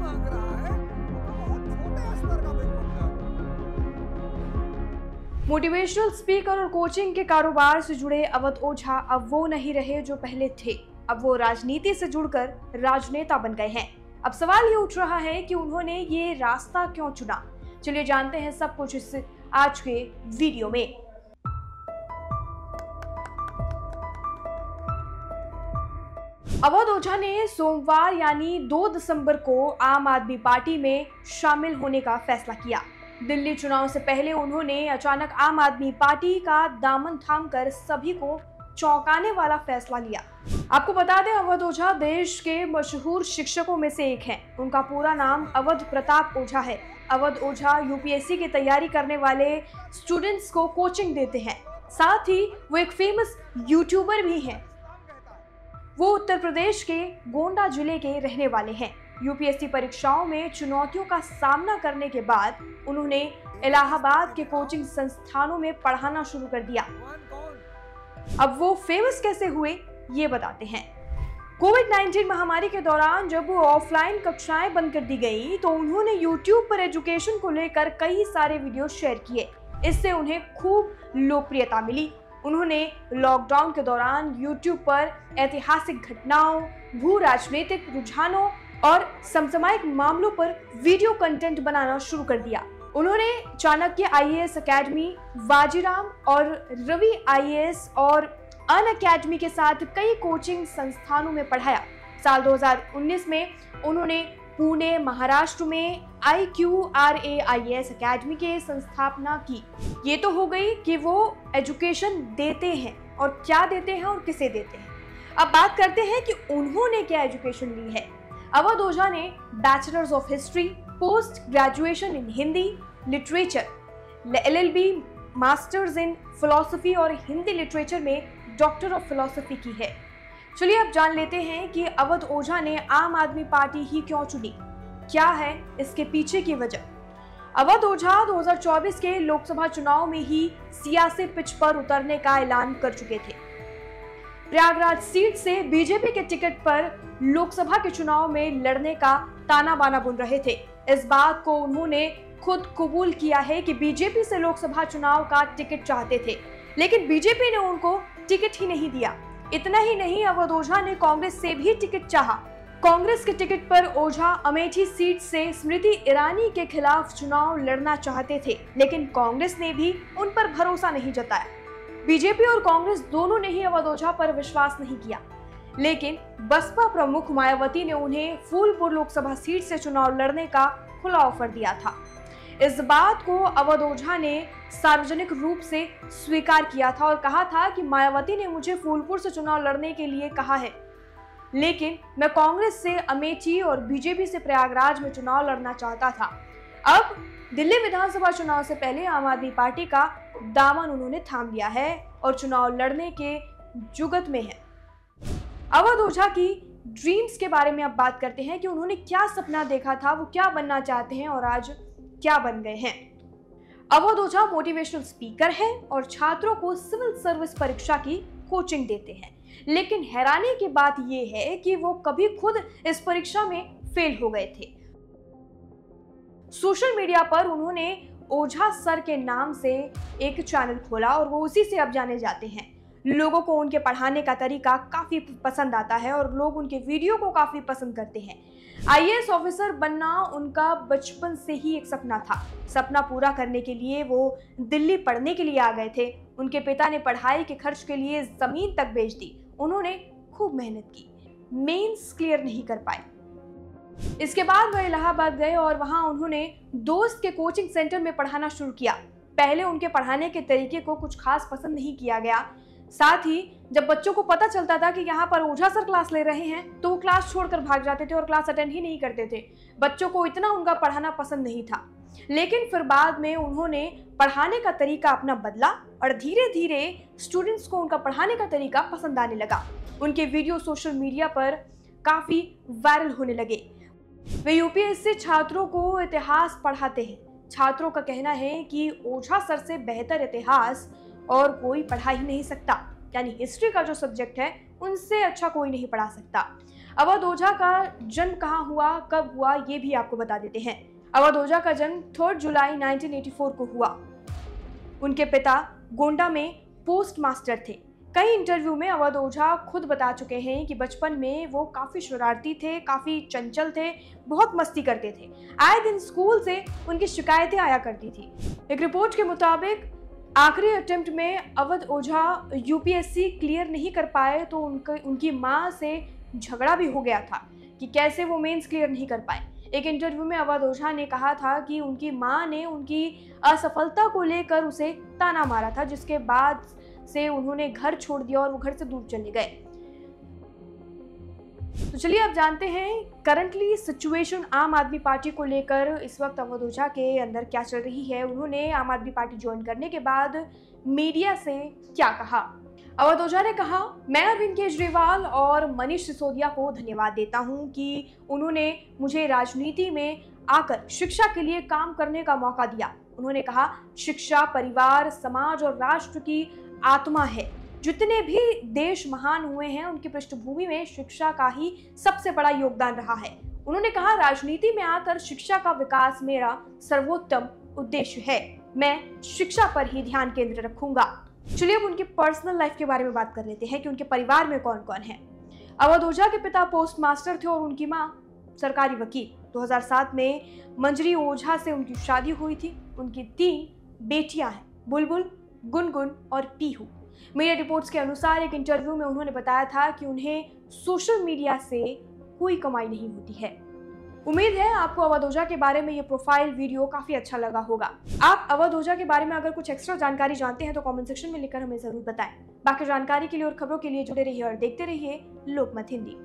मांग रहा है तो बहुत छोटे स्तर का बिल बन जाता है। मोटिवेशनल स्पीकर और कोचिंग के कारोबार से जुड़े अवध ओझा अब वो नहीं रहे जो पहले थे। अब वो राजनीति से जुड़कर राजनेता बन गए हैं। अब सवाल ये उठ रहा है कि उन्होंने ये रास्ता क्यों चुना। चलिए जानते हैं सब कुछ इस आज के वीडियो में। अवध ओझा ने सोमवार यानी 2 दिसंबर को आम आदमी पार्टी में शामिल होने का फैसला किया। दिल्ली चुनाव से पहले उन्होंने अचानक आम आदमी पार्टी का दामन थामकर सभी को चौंकाने वाला फैसला लिया। आपको बता दें, अवध ओझा देश के मशहूर शिक्षकों में से एक हैं। उनका पूरा नाम अवध प्रताप ओझा है। अवध ओझा यूपीएससी की तैयारी करने वाले स्टूडेंट्स को कोचिंग देते हैं। साथ ही वो एक फेमस यूट्यूबर भी हैं। वो उत्तर प्रदेश के गोंडा जिले के रहने वाले हैं। यूपीएससी परीक्षाओं में चुनौतियों का सामना करने के बाद उन्होंने इलाहाबाद के कोचिंग संस्थानों में पढ़ाना शुरू कर दिया। अब वो फेमस कैसे हुए ये बताते हैं। कोविड-19 महामारी के दौरान जब वो ऑफलाइन कक्षाएं बंद कर दी गई तो उन्होंने यूट्यूब पर एजुकेशन को लेकर कई सारे वीडियो शेयर किए। इससे उन्हें खूब लोकप्रियता मिली। उन्होंने लॉकडाउन के दौरान यूट्यूब पर ऐतिहासिक घटनाओं, भू राजनीतिक रुझानों और समसामयिक मामलों पर वीडियो कंटेंट बनाना शुरू कर दिया। उन्होंने चाणक्य आईएएस अकेडमी, बाजीराम और रवि आईएएस और अन अकेडमी के साथ कई कोचिंग संस्थानों में पढ़ाया। साल 2019 में उन्होंने पुणे, महाराष्ट्र में IQRA-IAS अकेडमी की संस्थापना की। ये तो हो गई कि वो एजुकेशन देते हैं और क्या देते हैं और किसे देते हैं। अब बात करते हैं कि उन्होंने क्या एजुकेशन ली है। अवध ओझा ने bachelors of history, post graduation in Hindi literature, LLB, masters in philosophy और हिंदी लिटरेचर में डॉक्टर ऑफ फिलोसफी की है। चलिए अब जान लेते हैं कि अवध ओझा ने आम आदमी पार्टी ही क्यों चुनी, क्या है इसके पीछे की वजह। अवध ओझा 2024 के लोकसभा चुनाव में ही सियासी पिच पर उतरने का ऐलान कर चुके थे। प्रयागराज सीट से बीजेपी के टिकट पर लोकसभा के चुनाव में लड़ने का ताना बाना बुन रहे थे। इस बात को उन्होंने खुद कबूल किया है कि बीजेपी से लोकसभा चुनाव का टिकट चाहते थे, लेकिन बीजेपी ने उनको टिकट ही नहीं दिया। इतना ही नहीं, अवध ओझा ने कांग्रेस से भी टिकट चाहा। कांग्रेस के टिकट पर ओझा अमेठी सीट से स्मृति ईरानी के खिलाफ चुनाव लड़ना चाहते थे, लेकिन कांग्रेस ने भी उन पर भरोसा नहीं जताया। बीजेपी और कांग्रेस दोनों ने ही अवध ओझा पर विश्वास नहीं किया, लेकिन बसपा प्रमुख मायावती ने उन्हें फूलपुर लोकसभा सीट से चुनाव लड़ने का खुला ऑफर दिया था। इस बात को अवध ओझा ने सार्वजनिक रूप से स्वीकार किया था और कहा था कि मायावती ने मुझे फूलपुर से चुनाव लड़ने के लिए कहा है, लेकिन मैं कांग्रेस से अमेठी और बीजेपी से प्रयागराज में चुनाव लड़ना चाहता था। अब दिल्ली विधानसभा चुनाव से पहले आम आदमी पार्टी का दामन उन्होंने थाम लिया है और चुनाव लड़ने के जुगत में है। अवध ओझा की ड्रीम्स के बारे में अब बात करते हैं कि उन्होंने क्या सपना देखा था, वो क्या बनना चाहते हैं और आज क्या बन गए हैं। अवध ओझा मोटिवेशनल स्पीकर है और छात्रों को सिविल सर्विस परीक्षा की कोचिंग देते हैं, लेकिन हैरानी की बात यह है कि वो कभी खुद इस परीक्षा में फेल हो गए थे। सोशल मीडिया पर उन्होंने ओझा सर के नाम से एक चैनल खोला और वो उसी से अब जाने जाते हैं। लोगों को उनके पढ़ाने का तरीका काफी पसंद आता है और लोग उनके वीडियो को काफी पसंद करते हैं। आईएएस ऑफिसर बनना उनका बचपन से ही एक सपना था। सपना पूरा करने के लिए वो दिल्ली पढ़ने के लिए आ गए थे। उनके पिता ने पढ़ाई के खर्च के लिए जमीन तक बेच दी। उन्होंने खूब मेहनत की, मेंस क्लियर नहीं कर पाए। इसके बाद वह इलाहाबाद गए और वहां उन्होंने दोस्त के कोचिंग सेंटर में पढ़ाना शुरू किया। पहले उनके पढ़ाने के तरीके को कुछ खास पसंद नहीं किया गया। साथ ही जब बच्चों को पता चलता था कि यहाँ पर ओझा सर क्लास ले रहे हैं तो वो क्लास छोड़कर भाग जाते थे और क्लास अटेंड ही नहीं करते थे। बच्चों को इतना उनका पढ़ाना पसंद नहीं था। लेकिन फिर बाद में उन्होंने पढ़ाने का तरीका अपना बदला और धीरे धीरे स्टूडेंट्स को उनका पढ़ाने का तरीका पसंद आने लगा। उनके वीडियो सोशल मीडिया पर काफी वायरल होने लगे। वे यूपीएससी छात्रों को इतिहास पढ़ाते हैं। छात्रों का कहना है कि ओझा सर से बेहतर इतिहास और कोई पढ़ा ही नहीं सकता, यानी हिस्ट्री का जो सब्जेक्ट है उनसे अच्छा कोई नहीं पढ़ा सकता। अवध ओझा का जन्म कहाँ हुआ, कब हुआ, ये भी आपको बता देते हैं। अवध ओझा का जन्म 3 जुलाई 1984 को हुआ। उनके पिता गोंडा में पोस्ट मास्टर थे। कई इंटरव्यू में अवध ओझा खुद बता चुके हैं कि बचपन में वो काफी शरारती थे, काफी चंचल थे, बहुत मस्ती करते थे। आए दिन स्कूल से उनकी शिकायतें आया करती थी। एक रिपोर्ट के मुताबिक आखिरी अटेम्प्ट में अवध ओझा यूपीएससी क्लियर नहीं कर पाए तो उनकी मां से झगड़ा भी हो गया था कि कैसे वो मेंस क्लियर नहीं कर पाए। एक इंटरव्यू में अवध ओझा ने कहा था कि उनकी मां ने उनकी असफलता को लेकर उसे ताना मारा था, जिसके बाद से उन्होंने घर छोड़ दिया और वो घर से दूर चले गए। तो चलिए अब जानते हैं करंटली सिचुएशन आम आदमी पार्टी को लेकर इस वक्त अवध ओझा के अंदर क्या चल रही है। उन्होंने आम आदमी पार्टी ज्वाइन करने के बाद मीडिया से क्या कहा। अवध ओझा ने कहा, मैं अरविंद केजरीवाल और मनीष सिसोदिया को धन्यवाद देता हूं कि उन्होंने मुझे राजनीति में आकर शिक्षा के लिए काम करने का मौका दिया। उन्होंने कहा, शिक्षा परिवार, समाज और राष्ट्र की आत्मा है। जितने भी देश महान हुए हैं उनकी पृष्ठभूमि में शिक्षा का ही सबसे बड़ा योगदान रहा है। उन्होंने कहा, राजनीति में आकर शिक्षा का विकास मेरा सर्वोत्तम उद्देश्य है। मैं शिक्षा पर ही ध्यान केंद्र रखूंगा। चलिए अब उनकी पर्सनल लाइफ के बारे में बात कर लेते हैं कि उनके परिवार में कौन कौन है। अवध ओझा के पिता पोस्ट मास्टर थे और उनकी मां सरकारी वकील। 2007 में मंजरी ओझा से उनकी शादी हुई थी। उनकी 3 बेटियां हैं, बुलबुल, गुनगुन और पीहू। मीडिया रिपोर्ट्स के अनुसार एक इंटरव्यू में उन्होंने बताया था कि उन्हें सोशल मीडिया से कोई कमाई नहीं होती है। उम्मीद है आपको अवध ओझा के बारे में ये प्रोफाइल वीडियो काफी अच्छा लगा होगा। आप अवध ओझा के बारे में अगर कुछ एक्स्ट्रा जानकारी जानते हैं तो कमेंट सेक्शन में लिखकर हमें जरूर बताएं। बाकी जानकारी के लिए और खबरों के लिए जुड़े रहिए और देखते रहिए लोकमत हिंदी।